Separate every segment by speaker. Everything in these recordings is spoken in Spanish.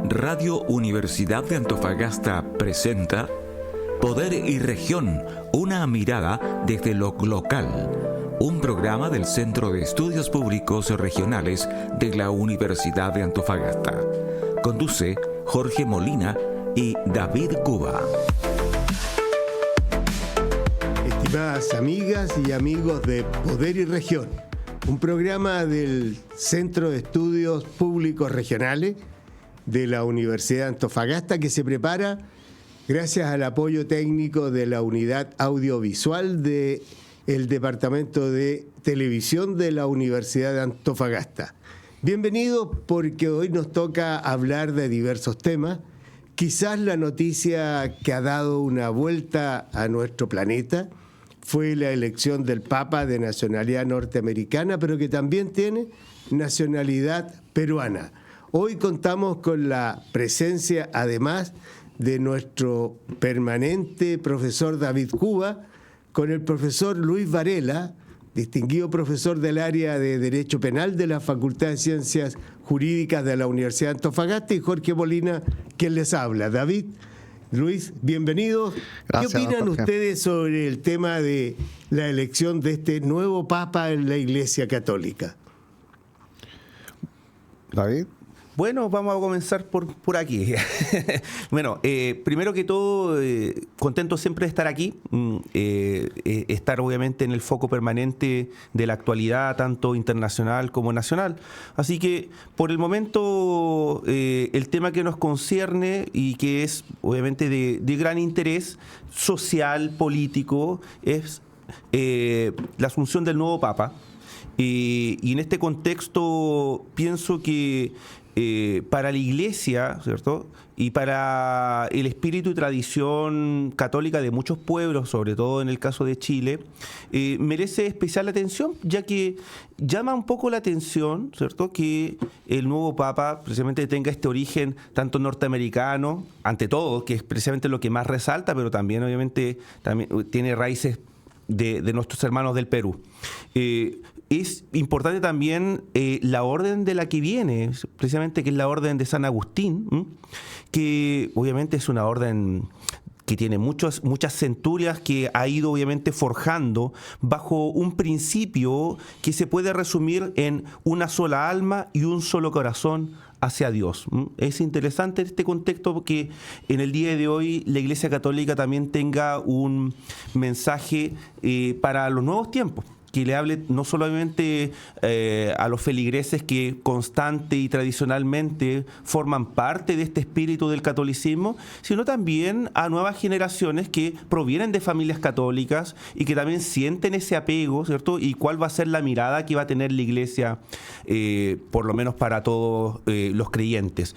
Speaker 1: Radio Universidad de Antofagasta presenta Poder y Región, una mirada desde lo local. Un programa del Centro de Estudios Públicos Regionales de la Universidad de Antofagasta. Conduce Jorge Molina y David Cuba.
Speaker 2: Estimadas amigas y amigos de Poder y Región, un programa del Centro de Estudios Públicos Regionales de la Universidad de Antofagasta que se prepara gracias al apoyo técnico de la Unidad Audiovisual del Departamento de Televisión de la Universidad de Antofagasta. Bienvenidos porque hoy nos toca hablar de diversos temas. Quizás la noticia que ha dado una vuelta a nuestro planeta fue la elección del Papa de nacionalidad norteamericana, pero que también tiene nacionalidad peruana. Hoy contamos con la presencia, además de nuestro permanente profesor David Cuba, con el profesor Luis Varela, distinguido profesor del área de Derecho Penal de la Facultad de Ciencias Jurídicas de la Universidad de Antofagasta, y Jorge Molina, quien les habla. David, Luis, bienvenidos.
Speaker 3: Gracias,
Speaker 2: ¿Qué opinan
Speaker 3: Jorge.
Speaker 2: ustedes sobre el tema de la elección de este nuevo Papa en la Iglesia Católica?
Speaker 3: David.
Speaker 4: Bueno, vamos a comenzar por aquí. Bueno, primero que todo, contento siempre de estar aquí, estar obviamente en el foco permanente de la actualidad, tanto internacional como nacional. Así que, por el momento, el tema que nos concierne y que es obviamente de gran interés social, político, es la asunción del nuevo Papa. Y en este contexto pienso que para la Iglesia, ¿cierto?, y para el espíritu y tradición católica de muchos pueblos, sobre todo en el caso de Chile, merece especial atención, ya que llama un poco la atención, ¿cierto?, que el nuevo Papa precisamente tenga este origen tanto norteamericano, ante todo, que es precisamente lo que más resalta, pero también obviamente también tiene raíces de nuestros hermanos del Perú. Es importante también la orden de la que viene, precisamente, que es la orden de San Agustín, que obviamente es una orden que tiene muchas centurias, que ha ido obviamente forjando bajo un principio que se puede resumir en una sola alma y un solo corazón hacia Dios. Es interesante este contexto porque en el día de hoy la Iglesia Católica también tenga un mensaje para los nuevos tiempos, que le hable no solamente a los feligreses que constante y tradicionalmente forman parte de este espíritu del catolicismo, sino también a nuevas generaciones que provienen de familias católicas y que también sienten ese apego, ¿cierto? Y cuál va a ser la mirada que va a tener la Iglesia, por lo menos para todos los creyentes.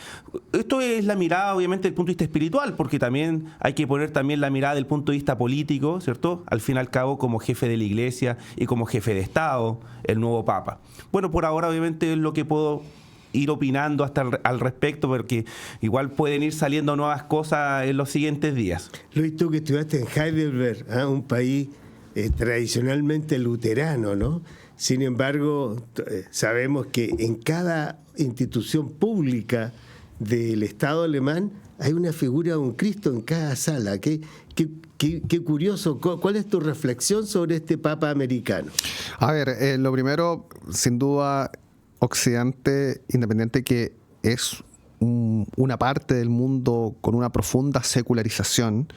Speaker 4: Esto es la mirada, obviamente, desde el punto de vista espiritual, porque también hay que poner también la mirada del punto de vista político, ¿cierto? Al fin y al cabo, como jefe de la Iglesia y como jefe de Estado, el nuevo Papa. Bueno, por ahora obviamente es lo que puedo ir opinando hasta al respecto, porque igual pueden ir saliendo nuevas cosas en los siguientes días.
Speaker 2: Luis, tú que estudiaste en Heidelberg, un país tradicionalmente luterano, ¿no? Sin embargo, sabemos que en cada institución pública del Estado alemán hay una figura de un Cristo en cada sala. Qué curioso. ¿Cuál es tu reflexión sobre este Papa americano?
Speaker 3: A ver, lo primero, sin duda, Occidente, independiente que es una parte del mundo con una profunda secularización,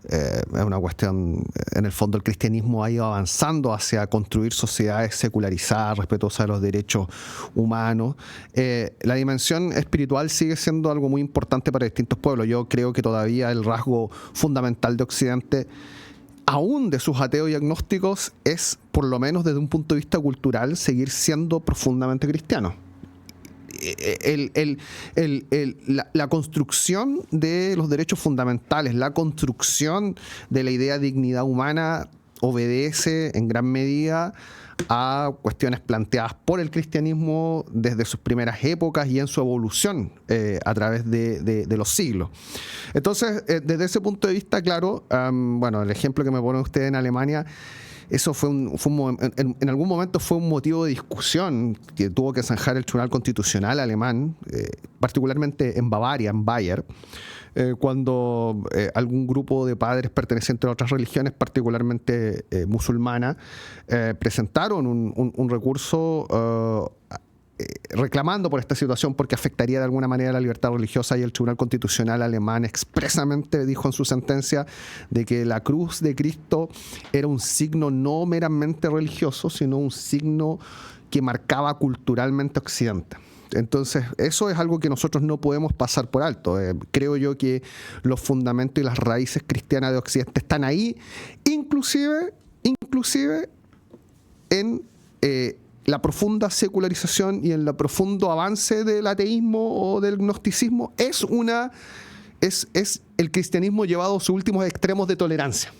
Speaker 3: es una cuestión, en el fondo el cristianismo ha ido avanzando hacia construir sociedades secularizadas, respetuosas de los derechos humanos. La dimensión espiritual sigue siendo algo muy importante para distintos pueblos. Yo creo que todavía el rasgo fundamental de Occidente, aún de sus ateos y agnósticos, es, por lo menos desde un punto de vista cultural, seguir siendo profundamente cristiano. La construcción de los derechos fundamentales, la construcción de la idea de dignidad humana obedece en gran medida a cuestiones planteadas por el cristianismo desde sus primeras épocas y en su evolución a través de los siglos. Entonces, desde ese punto de vista, claro, bueno, el ejemplo que me pone usted en Alemania eso en algún momento fue un motivo de discusión que tuvo que zanjar el Tribunal Constitucional alemán, particularmente en Bavaria, en Bayer, cuando algún grupo de padres pertenecientes a otras religiones, particularmente musulmana, presentaron un recurso reclamando por esta situación porque afectaría de alguna manera la libertad religiosa, y el Tribunal Constitucional alemán expresamente dijo en su sentencia de que la cruz de Cristo era un signo no meramente religioso, sino un signo que marcaba culturalmente Occidente. Entonces, eso es algo que nosotros no podemos pasar por alto. Creo yo que los fundamentos y las raíces cristianas de Occidente están ahí, inclusive en la profunda secularización y en el profundo avance del ateísmo o del gnosticismo. Es el cristianismo llevado a sus últimos extremos de tolerancia.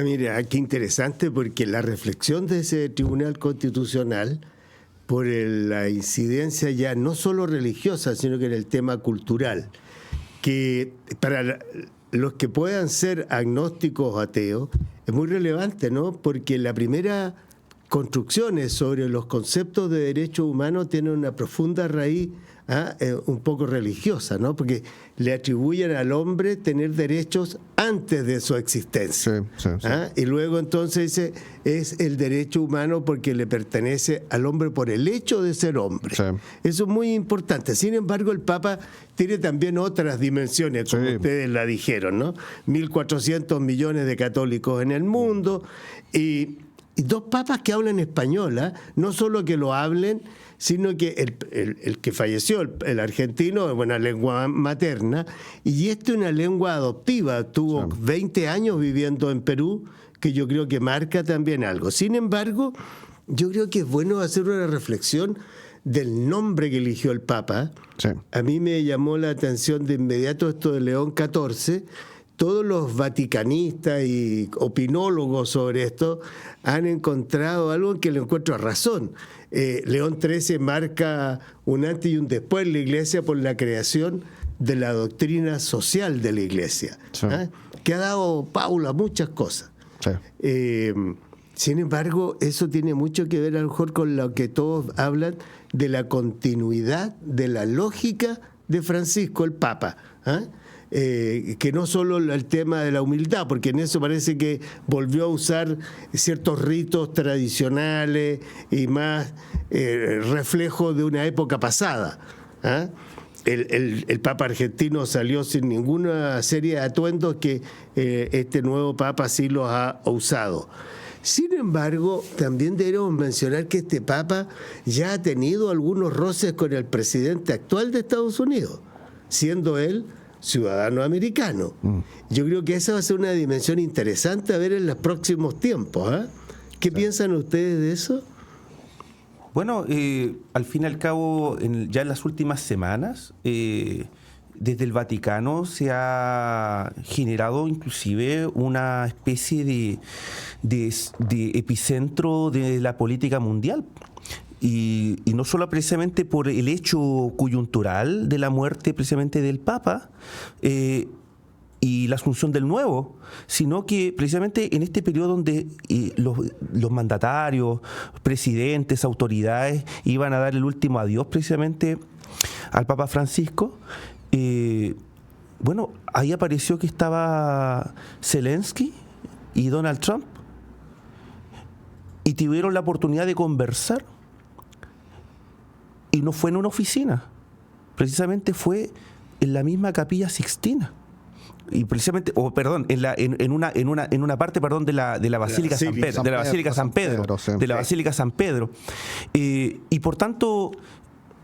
Speaker 2: Mira, qué interesante, porque la reflexión de ese Tribunal Constitucional por la incidencia ya no solo religiosa, sino que en el tema cultural, que para los que puedan ser agnósticos o ateos es muy relevante, ¿no? Porque la primera construcciones sobre los conceptos de derechos humanos tienen una profunda raíz un poco religiosa, ¿no? Porque le atribuyen al hombre tener derechos antes de su existencia. Sí. Y luego entonces dice, es el derecho humano porque le pertenece al hombre por el hecho de ser hombre. Sí. Eso es muy importante. Sin embargo, el Papa tiene también otras dimensiones, como ustedes la dijeron, ¿no? 1.400 millones de católicos en el mundo y dos papas que hablan español, no solo que lo hablen, sino que el que falleció, el argentino, es una lengua materna, y esto es una lengua adoptiva. Tuvo 20 años viviendo en Perú, que yo creo que marca también algo. Sin embargo, yo creo que es bueno hacer una reflexión del nombre que eligió el Papa. Sí. A mí me llamó la atención de inmediato esto de León XIV. Todos los vaticanistas y opinólogos sobre esto han encontrado algo en que le encuentro razón. León XIII marca un antes y un después en la Iglesia por la creación de la doctrina social de la Iglesia, sí. Que ha dado Paula muchas cosas. Sí. Sin embargo, eso tiene mucho que ver a lo mejor con lo que todos hablan de la continuidad de la lógica de Francisco, el Papa, que no solo el tema de la humildad, porque en eso parece que volvió a usar ciertos ritos tradicionales y más reflejo de una época pasada. El Papa argentino salió sin ninguna serie de atuendos que este nuevo Papa sí los ha usado. Sin embargo, también debemos mencionar que este Papa ya ha tenido algunos roces con el presidente actual de Estados Unidos, siendo él ciudadano americano. Yo creo que esa va a ser una dimensión interesante a ver en los próximos tiempos. ¿Qué piensan ustedes de eso?
Speaker 4: Bueno, al fin y al cabo, ya en las últimas semanas, desde el Vaticano se ha generado inclusive una especie de epicentro de la política mundial. Y no solo precisamente por el hecho coyuntural de la muerte precisamente del Papa y la asunción del nuevo, sino que precisamente en este periodo donde los mandatarios, presidentes, autoridades iban a dar el último adiós precisamente al Papa Francisco, bueno, ahí apareció que estaba Zelensky y Donald Trump y tuvieron la oportunidad de conversar. Y no fue en una oficina, precisamente fue en la misma Capilla Sixtina. Y precisamente, en una parte, de la Basílica San Pedro, de la Basílica San Pedro, de la Basílica San Pedro. Y por tanto,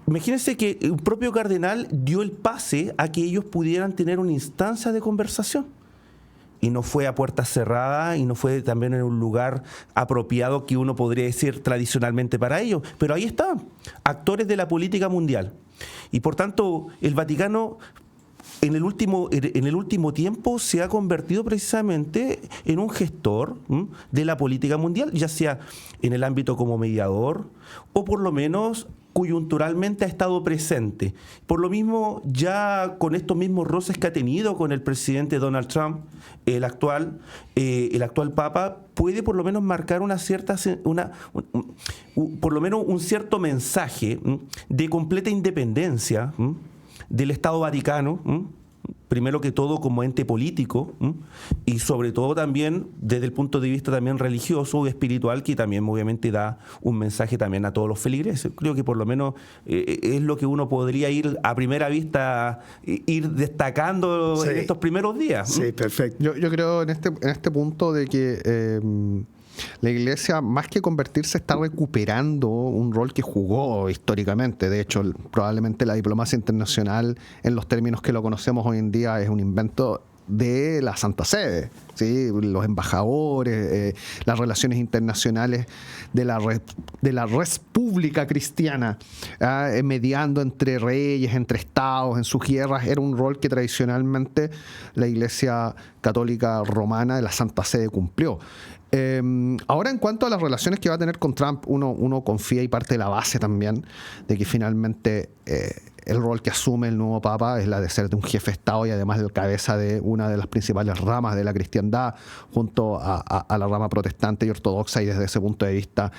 Speaker 4: imagínense que el propio cardenal dio el pase a que ellos pudieran tener una instancia de conversación. Y no fue a puertas cerradas y no fue también en un lugar apropiado que uno podría decir tradicionalmente para ellos. Pero ahí estaban, actores de la política mundial. Y por tanto, el Vaticano en el último tiempo se ha convertido precisamente en un gestor de la política mundial, ya sea en el ámbito como mediador o por lo menos coyunturalmente ha estado presente. Por lo mismo, ya con estos mismos roces que ha tenido con el presidente Donald Trump, el actual Papa, puede por lo menos marcar por lo menos un cierto mensaje de completa independencia del Estado Vaticano, primero que todo como ente político, y sobre todo también desde el punto de vista también religioso o espiritual, que también obviamente da un mensaje también a todos los feligreses. Creo que por lo menos es lo que uno podría ir a primera vista ir destacando en estos primeros días.
Speaker 2: Sí, perfecto.
Speaker 3: Yo creo en este punto de que la Iglesia, más que convertirse, está recuperando un rol que jugó históricamente. De hecho, probablemente la diplomacia internacional, en los términos que lo conocemos hoy en día, es un invento de la Santa Sede, ¿sí? Los embajadores, las relaciones internacionales de la República Cristiana, mediando entre reyes, entre estados, en sus guerras, era un rol que tradicionalmente la Iglesia Católica Romana de la Santa Sede cumplió. Ahora, en cuanto a las relaciones que va a tener con Trump, uno confía y parte de la base también de que finalmente el rol que asume el nuevo Papa es la de ser de un jefe de Estado y además el cabeza de una de las principales ramas de la cristiandad junto a la rama protestante y ortodoxa, y desde ese punto de vista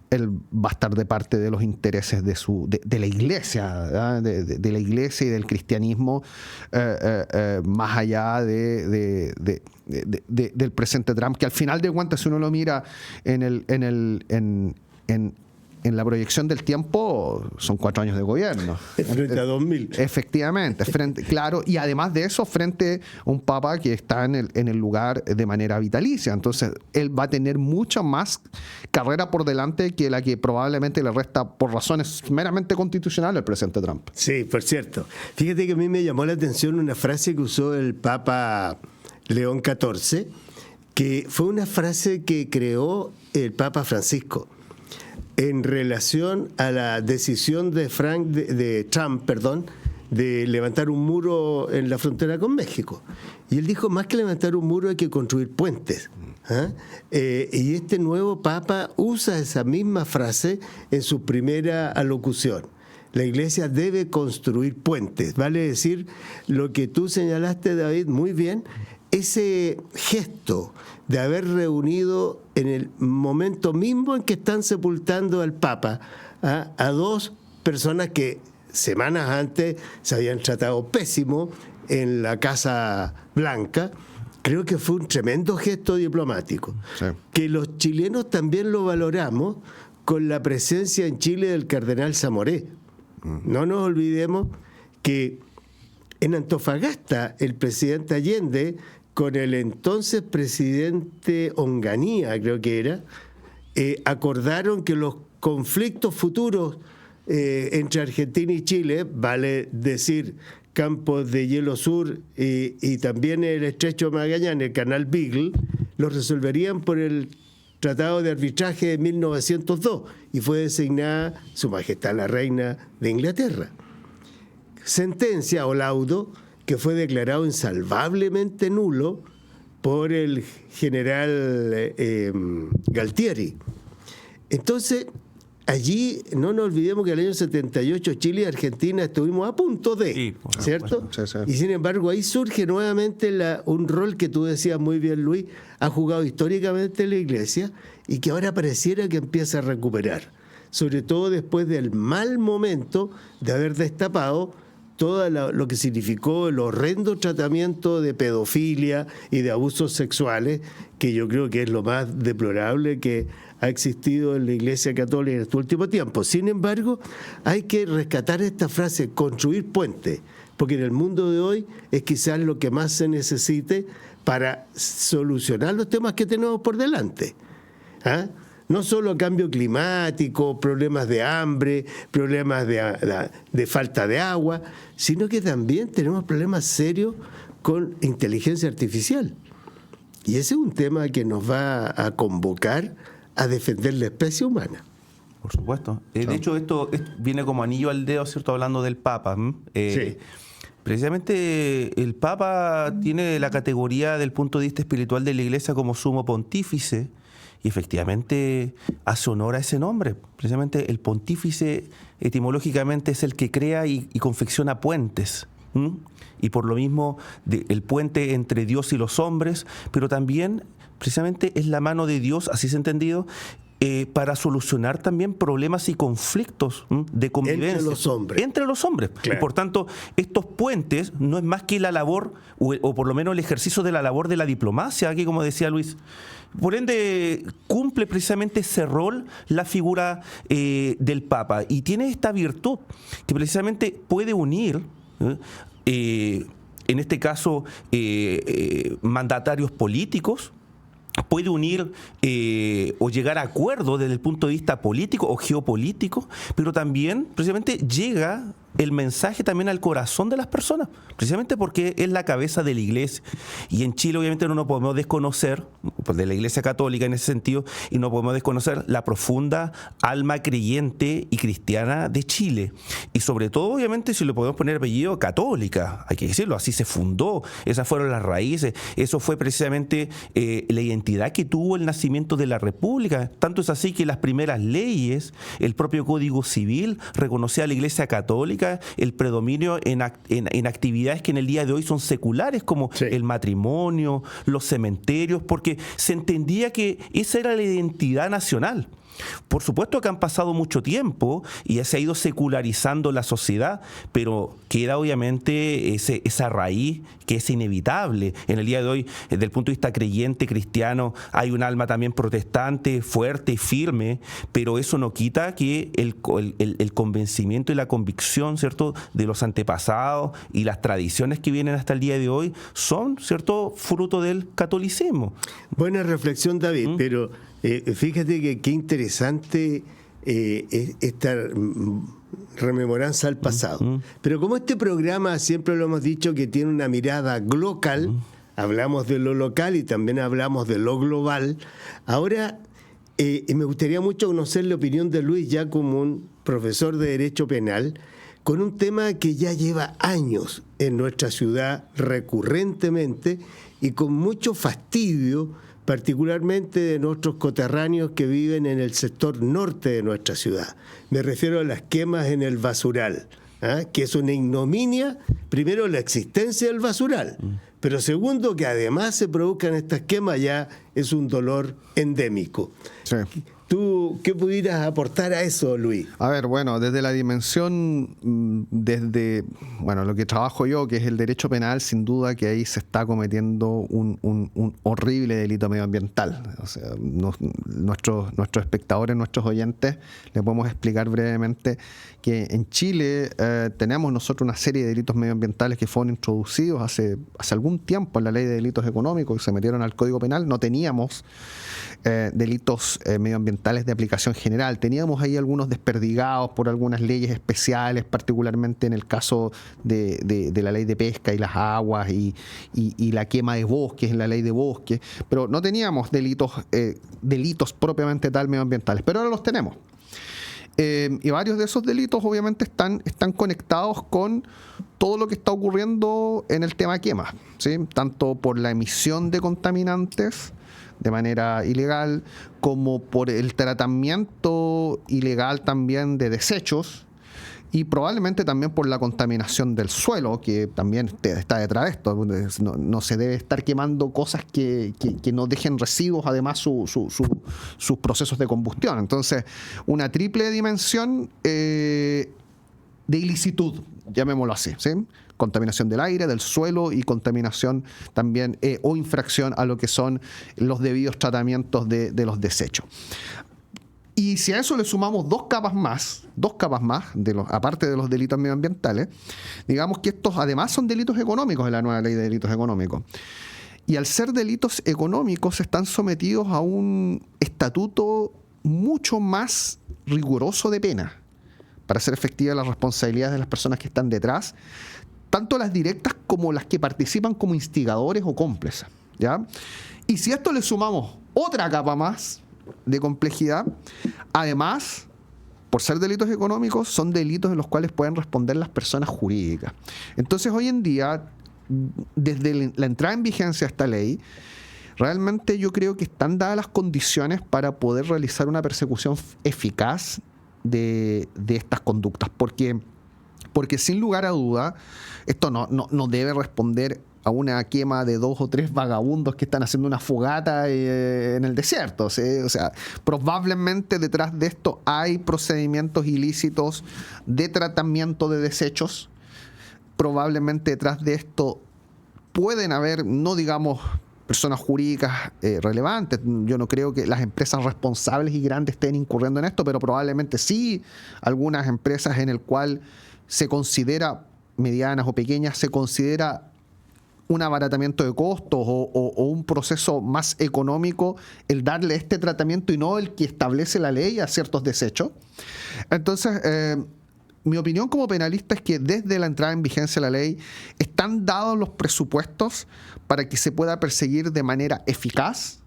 Speaker 3: él va a estar de parte de los intereses de la Iglesia, de la Iglesia y del cristianismo, más allá del presidente Trump, que al final de cuentas, si uno lo mira en la proyección del tiempo, son 4 años de gobierno.
Speaker 2: Frente a 2000.
Speaker 3: Efectivamente, claro, y además de eso, frente a un papa que está en el lugar de manera vitalicia. Entonces, él va a tener mucha más carrera por delante que la que probablemente le resta por razones meramente constitucionales al presidente Trump.
Speaker 2: Sí, por cierto. Fíjate que a mí me llamó la atención una frase que usó el Papa León XIV, que fue una frase que creó el Papa Francisco en relación a la decisión de Trump, de levantar un muro en la frontera con México. Y él dijo, más que levantar un muro hay que construir puentes. Y este nuevo Papa usa esa misma frase en su primera alocución. La Iglesia debe construir puentes. Vale decir, lo que tú señalaste, David, muy bien, ese gesto de haber reunido en el momento mismo en que están sepultando al Papa a 2 personas que semanas antes se habían tratado pésimo en la Casa Blanca, creo que fue un tremendo gesto diplomático. Sí. Que los chilenos también lo valoramos con la presencia en Chile del cardenal Zamoré. No nos olvidemos que en Antofagasta el presidente Allende, con el entonces presidente Onganía, creo que era, acordaron que los conflictos futuros entre Argentina y Chile, vale decir Campos de Hielo Sur y también el Estrecho de Magallanes, el Canal Beagle, los resolverían por el Tratado de Arbitraje de 1902 y fue designada Su Majestad la Reina de Inglaterra. Sentencia o laudo que fue declarado insalvablemente nulo por el general Galtieri. Entonces, allí no nos olvidemos que en el año 78 Chile y Argentina estuvimos a punto de, ¿cierto? Sí, sí. Y sin embargo ahí surge nuevamente un rol que tú decías muy bien, Luis, ha jugado históricamente la Iglesia y que ahora pareciera que empieza a recuperar, sobre todo después del mal momento de haber destapado todo lo que significó el horrendo tratamiento de pedofilia y de abusos sexuales, que yo creo que es lo más deplorable que ha existido en la Iglesia Católica en este último tiempo. Sin embargo, hay que rescatar esta frase, construir puentes, porque en el mundo de hoy es quizás lo que más se necesite para solucionar los temas que tenemos por delante. No solo cambio climático, problemas de hambre, problemas de falta de agua, sino que también tenemos problemas serios con inteligencia artificial. Y ese es un tema que nos va a convocar a defender la especie humana.
Speaker 4: Por supuesto. De hecho, esto viene como anillo al dedo, ¿cierto? Hablando del Papa. Sí. Precisamente el Papa tiene la categoría del punto de vista espiritual de la Iglesia como sumo pontífice, y efectivamente hace honor a ese nombre. Precisamente el pontífice etimológicamente es el que crea y confecciona puentes. Y por lo mismo el puente entre Dios y los hombres, pero también precisamente es la mano de Dios, así es entendido, para solucionar también problemas y conflictos de convivencia. Entre los hombres. Claro. Y por tanto, estos puentes no es más que la labor, o por lo menos el ejercicio de la labor de la diplomacia, aquí como decía Luis. Por ende, cumple precisamente ese rol la figura del Papa. Y tiene esta virtud que precisamente puede unir, en este caso, mandatarios políticos, puede unir o llegar a acuerdos desde el punto de vista político o geopolítico, pero también precisamente llega el mensaje también al corazón de las personas, precisamente porque es la cabeza de la Iglesia. Y en Chile obviamente no nos podemos desconocer, pues, de la Iglesia Católica en ese sentido, y no podemos desconocer la profunda alma creyente y cristiana de Chile. Y sobre todo, obviamente, si le podemos poner apellido, católica, hay que decirlo, así se fundó, esas fueron las raíces, eso fue precisamente la identidad que tuvo el nacimiento de la República. Tanto es así que las primeras leyes, el propio Código Civil, reconocía a la Iglesia Católica el predominio en actividades que en el día de hoy son seculares, como el matrimonio, los cementerios, porque se entendía que esa era la identidad nacional. Por supuesto que han pasado mucho tiempo y ya se ha ido secularizando la sociedad, pero queda obviamente esa raíz que es inevitable. En el día de hoy, desde el punto de vista creyente, cristiano, hay un alma también protestante, fuerte, firme, pero eso no quita que el convencimiento y la convicción, ¿cierto?, de los antepasados y las tradiciones que vienen hasta el día de hoy son, ¿cierto?, fruto del catolicismo.
Speaker 2: Buena reflexión, David, pero fíjate que qué interesante esta rememoranza al pasado. Pero como este programa, siempre lo hemos dicho, que tiene una mirada global, hablamos de lo local y también hablamos de lo global, ahora me gustaría mucho conocer la opinión de Luis, ya como un profesor de Derecho Penal, con un tema que ya lleva años en nuestra ciudad recurrentemente y con mucho fastidio, particularmente de nuestros coterráneos que viven en el sector norte de nuestra ciudad. Me refiero a las quemas en el basural, que es una ignominia, primero, la existencia del basural, pero segundo, que además se produzcan estas quemas ya es un dolor endémico. Sí. ¿Tú qué pudieras aportar a eso, Luis?
Speaker 3: A ver, bueno, desde la dimensión, lo que trabajo yo, que es el derecho penal, sin duda que ahí se está cometiendo un horrible delito medioambiental. O sea, nuestros espectadores, nuestros oyentes, les podemos explicar brevemente que en Chile tenemos nosotros una serie de delitos medioambientales que fueron introducidos hace algún tiempo en la ley de delitos económicos que se metieron al Código Penal. No teníamos delitos medioambientales de aplicación general. Teníamos ahí algunos desperdigados por algunas leyes especiales, particularmente en el caso de la ley de pesca y las aguas y la quema de bosques en la ley de bosques, pero no teníamos delitos propiamente tal medioambientales, pero ahora los tenemos. Y varios de esos delitos obviamente están conectados con todo lo que está ocurriendo en el tema quema, ¿sí? Tanto por la emisión de contaminantes de manera ilegal, como por el tratamiento ilegal también de desechos y probablemente también por la contaminación del suelo, que también está detrás de esto. No se debe estar quemando cosas que no dejen residuos, además sus procesos de combustión. Entonces, una triple dimensión de ilicitud, llamémoslo así, ¿sí? Contaminación del aire, del suelo y contaminación también o infracción a lo que son los debidos tratamientos de los desechos. Y si a eso le sumamos dos capas más, aparte de los delitos medioambientales, digamos que estos además son delitos económicos en la nueva ley de delitos económicos. Y al ser delitos económicos están sometidos a un estatuto mucho más riguroso de pena para hacer efectivas las responsabilidades de las personas que están detrás, tanto las directas como las que participan como instigadores o cómplices, ¿ya? Y si a esto le sumamos otra capa más de complejidad, además, por ser delitos económicos, son delitos en los cuales pueden responder las personas jurídicas. Entonces, hoy en día, desde la entrada en vigencia de esta ley, realmente yo creo que están dadas las condiciones para poder realizar una persecución eficaz de estas conductas, porque sin lugar a duda esto no debe responder a una quema de 2 o 3 vagabundos que están haciendo una fogata en el desierto. ¿Sí? O sea, probablemente detrás de esto hay procedimientos ilícitos de tratamiento de desechos. Probablemente detrás de esto pueden haber, no digamos personas jurídicas relevantes. Yo no creo que las empresas responsables y grandes estén incurriendo en esto, pero probablemente sí algunas empresas en el cual se considera, medianas o pequeñas, se considera un abaratamiento de costos o un proceso más económico el darle este tratamiento y no el que establece la ley a ciertos desechos. Entonces, mi opinión como penalista es que desde la entrada en vigencia de la ley están dados los presupuestos para que se pueda perseguir de manera eficaz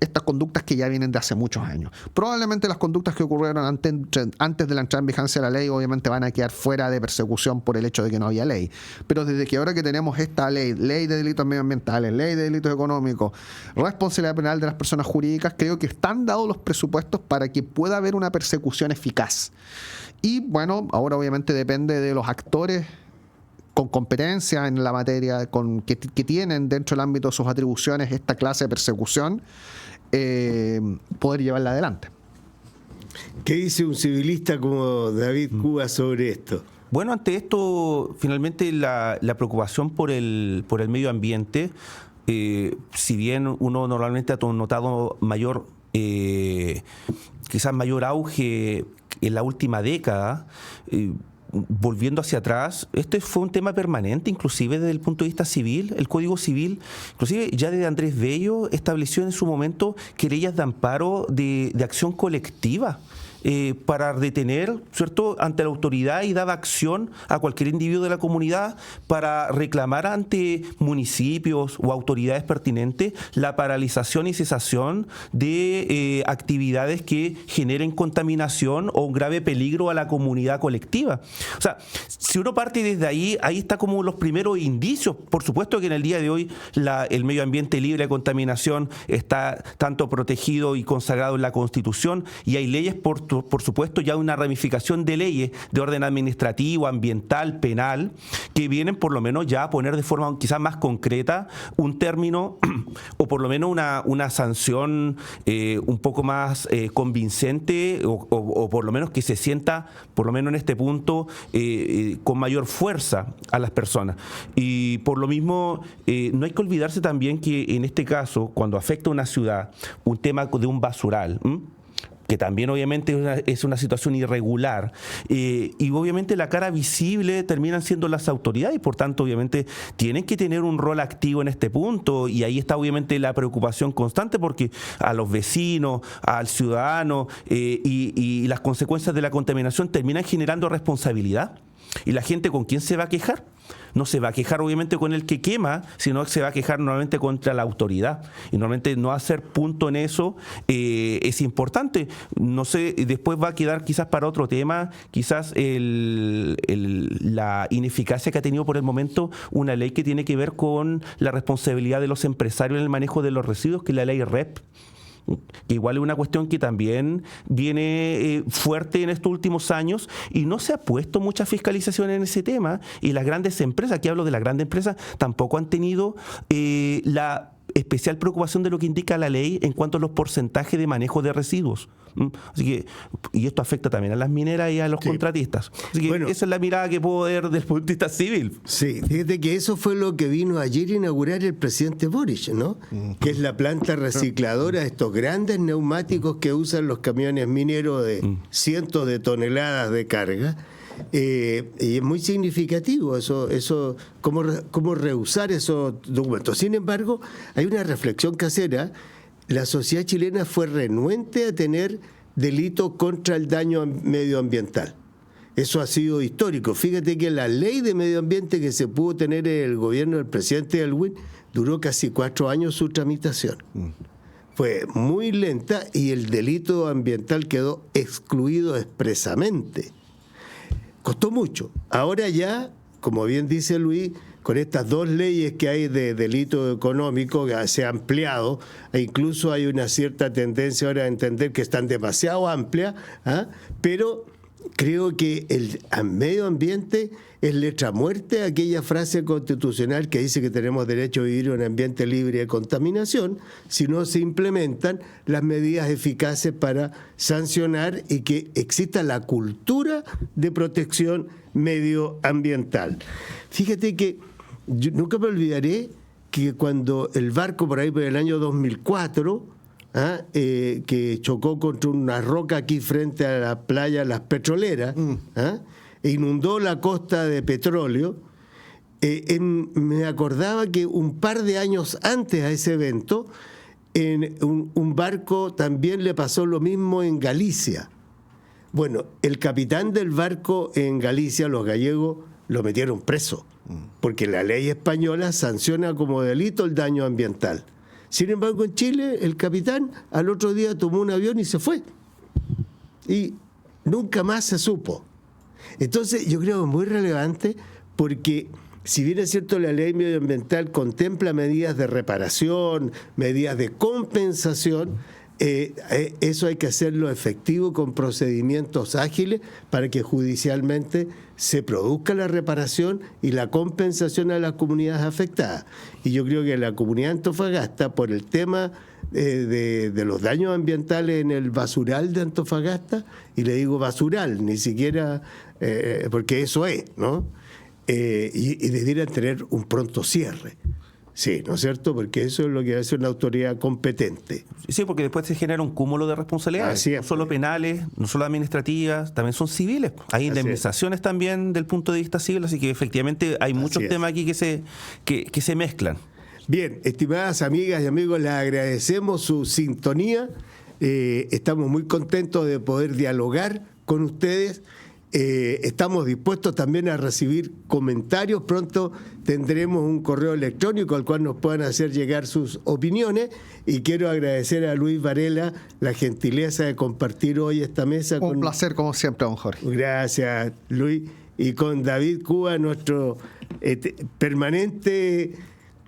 Speaker 3: estas conductas que ya vienen de hace muchos años. Probablemente las conductas que ocurrieron antes de la entrada en vigencia de la ley obviamente van a quedar fuera de persecución por el hecho de que no había ley. Pero desde que ahora que tenemos esta ley de delitos medioambientales, ley de delitos económicos, responsabilidad penal de las personas jurídicas, creo que están dados los presupuestos para que pueda haber una persecución eficaz. Y bueno, ahora obviamente depende de los actores con competencia en la materia, que tienen dentro del ámbito de sus atribuciones esta clase de persecución, poder llevarla adelante.
Speaker 2: ¿Qué dice un civilista como David Cuba sobre esto?
Speaker 4: Bueno, ante esto, finalmente la preocupación por el medio ambiente, si bien uno normalmente ha notado quizás mayor auge en la última década, volviendo hacia atrás, este fue un tema permanente, inclusive desde el punto de vista civil. El Código Civil, inclusive ya desde Andrés Bello, estableció en su momento querellas de amparo de acción colectiva para detener, ¿cierto?, ante la autoridad y dar acción a cualquier individuo de la comunidad para reclamar ante municipios o autoridades pertinentes la paralización y cesación de actividades que generen contaminación o un grave peligro a la comunidad colectiva. O sea, si uno parte desde ahí está como los primeros indicios. Por supuesto que en el día de hoy el medio ambiente libre de contaminación está tanto protegido y consagrado en la Constitución, y hay leyes por supuesto ya una ramificación de leyes de orden administrativo, ambiental, penal, que vienen por lo menos ya a poner de forma quizás más concreta un término o por lo menos una sanción un poco más convincente o por lo menos que se sienta, por lo menos en este punto, con mayor fuerza a las personas. Y por lo mismo, no hay que olvidarse también que en este caso, cuando afecta a una ciudad, un tema de un basural, que también obviamente es una situación irregular, y obviamente la cara visible terminan siendo las autoridades, y por tanto obviamente tienen que tener un rol activo en este punto, y ahí está obviamente la preocupación constante, porque a los vecinos, al ciudadano, y las consecuencias de la contaminación terminan generando responsabilidad. ¿Y la gente con quién se va a quejar? No se va a quejar obviamente con el que quema, sino que se va a quejar normalmente contra la autoridad. Y normalmente no hacer punto en eso es importante. No sé, después va a quedar quizás para otro tema, quizás la ineficacia que ha tenido por el momento una ley que tiene que ver con la responsabilidad de los empresarios en el manejo de los residuos, que es la ley REP. Que igual es una cuestión que también viene fuerte en estos últimos años, y no se ha puesto mucha fiscalización en ese tema, y las grandes empresas, aquí hablo de las grandes empresas, tampoco han tenido la especial preocupación de lo que indica la ley en cuanto a los porcentajes de manejo de residuos. Así que, y esto afecta también a las mineras y a los contratistas. Así que bueno, esa es la mirada que puedo ver desde el punto de vista civil.
Speaker 2: Sí, fíjate que eso fue lo que vino ayer a inaugurar el presidente Boric, ¿no? Que es la planta recicladora de estos grandes neumáticos que usan los camiones mineros de cientos de toneladas de carga. Y es muy significativo eso cómo reusar esos documentos. Sin embargo, hay una reflexión que hacer. La sociedad chilena fue renuente a tener delito contra el daño medioambiental. Eso ha sido histórico. Fíjate que la ley de medio ambiente que se pudo tener en el gobierno del presidente Aylwin duró casi 4 años su tramitación. Fue muy lenta y el delito ambiental quedó excluido expresamente. Costó mucho. Ahora ya, como bien dice Luis, con estas dos leyes que hay de delito económico que se ha ampliado, e incluso hay una cierta tendencia ahora a entender que están demasiado amplias, pero creo que el medio ambiente es letra muerte, aquella frase constitucional que dice que tenemos derecho a vivir en un ambiente libre de contaminación, si no se implementan las medidas eficaces para sancionar y que exista la cultura de protección medioambiental. Fíjate que yo nunca me olvidaré que cuando el barco por ahí por el año 2004, que chocó contra una roca aquí frente a la playa Las Petroleras, e inundó la costa de petróleo, me acordaba que un par de años antes a ese evento, en un barco también le pasó lo mismo en Galicia. Bueno, el capitán del barco en Galicia, los gallegos, lo metieron preso, porque la ley española sanciona como delito el daño ambiental. Sin embargo, en Chile, el capitán al otro día tomó un avión y se fue. Y nunca más se supo. Entonces, yo creo que es muy relevante porque, si bien es cierto, la ley medioambiental contempla medidas de reparación, medidas de compensación, eso hay que hacerlo efectivo con procedimientos ágiles para que judicialmente se produzca la reparación y la compensación a las comunidades afectadas. Y yo creo que la comunidad de Antofagasta, por el tema de los daños ambientales en el basural de Antofagasta, y le digo basural, ni siquiera porque eso es, ¿no? Y debieran tener un pronto cierre. Sí, ¿no es cierto? Porque eso es lo que hace una autoridad competente.
Speaker 4: Sí, porque después se genera un cúmulo de responsabilidades.
Speaker 2: Así es.
Speaker 4: No solo penales, no solo administrativas, también son civiles. Hay indemnizaciones también del punto de vista civil, así que efectivamente hay muchos temas aquí que se mezclan.
Speaker 2: Bien, estimadas amigas y amigos, les agradecemos su sintonía. Estamos muy contentos de poder dialogar con ustedes. Estamos dispuestos también a recibir comentarios. Pronto tendremos un correo electrónico al cual nos puedan hacer llegar sus opiniones, y quiero agradecer a Luis Varela la gentileza de compartir hoy esta mesa.
Speaker 3: Un placer como siempre, don Jorge.
Speaker 2: Gracias, Luis. Y con David Cuba, nuestro permanente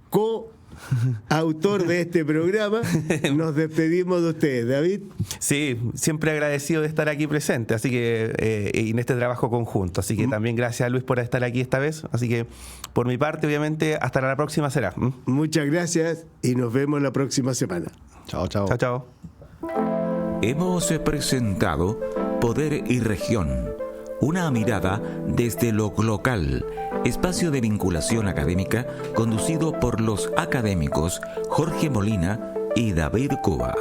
Speaker 2: coautor de este programa, nos despedimos de ustedes. David.
Speaker 4: Sí, siempre agradecido de estar aquí presente, así que en este trabajo conjunto. Así que también gracias a Luis por estar aquí esta vez. Así que por mi parte, obviamente, hasta la próxima será.
Speaker 2: Muchas gracias y nos vemos la próxima semana.
Speaker 3: Chao, chao.
Speaker 4: Chao, chao.
Speaker 1: Hemos presentado Poder y Región, una mirada desde lo local, espacio de vinculación académica conducido por los académicos Jorge Molina y David Cuba.